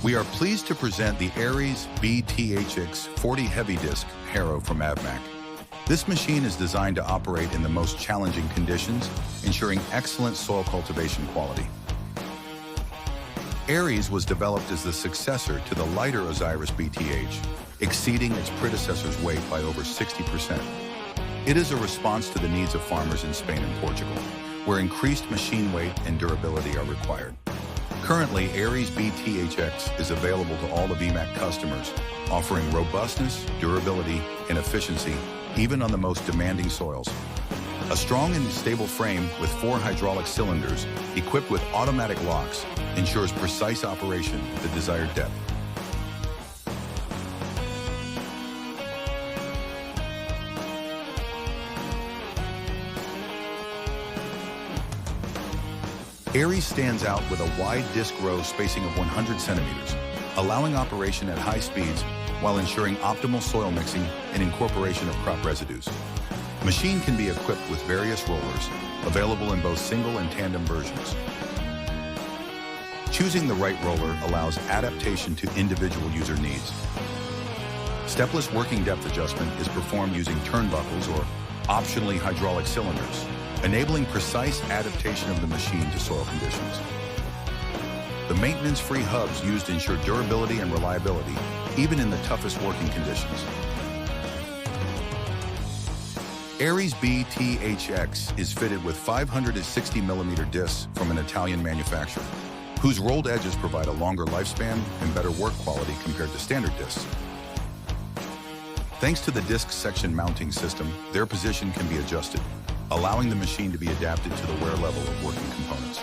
We are pleased to present the ARES BTHX 40 Heavy Disc Harrow from Awemak. This machine is designed to operate in the most challenging conditions, ensuring excellent soil cultivation quality. ARES was developed as the successor to the lighter ARES BTH, exceeding its predecessor's weight by over 60%. It is a response to the needs of farmers in Spain and Portugal, where increased machine weight and durability are required. Currently, ARES BTHX is available to all of Awemak customers, offering robustness, durability, and efficiency, even on the most demanding soils. A strong and stable frame with 4 hydraulic cylinders, equipped with automatic locks, ensures precise operation at the desired depth. ARES stands out with a wide disc row spacing of 100 centimeters, allowing operation at high speeds while ensuring optimal soil mixing and incorporation of crop residues. Machine can be equipped with various rollers, available in both single and tandem versions. Choosing the right roller allows adaptation to individual user needs. Stepless working depth adjustment is performed using turnbuckles or optionally hydraulic cylinders, enabling precise adaptation of the machine to soil conditions. The maintenance-free hubs used ensure durability and reliability, even in the toughest working conditions. ARES BTHX is fitted with 560mm discs from an Italian manufacturer, whose rolled edges provide a longer lifespan and better work quality compared to standard discs. Thanks to the disc section mounting system, their position can be adjusted, allowing the machine to be adapted to the wear level of working components.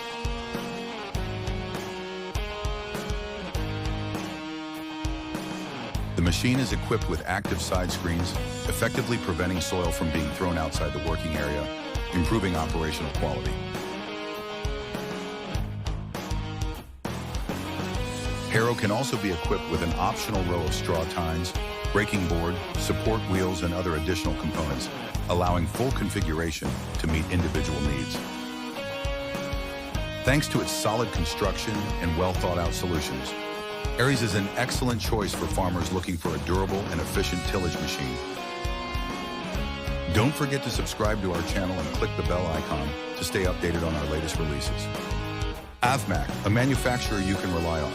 The machine is equipped with active side screens, effectively preventing soil from being thrown outside the working area, improving operational quality. Harrow can also be equipped with an optional row of straw tines, braking board, support wheels, and other additional components, allowing full configuration to meet individual needs. Thanks to its solid construction and well-thought-out solutions, ARES is an excellent choice for farmers looking for a durable and efficient tillage machine. Don't forget to subscribe to our channel and click the bell icon to stay updated on our latest releases. Awemak, a manufacturer you can rely on.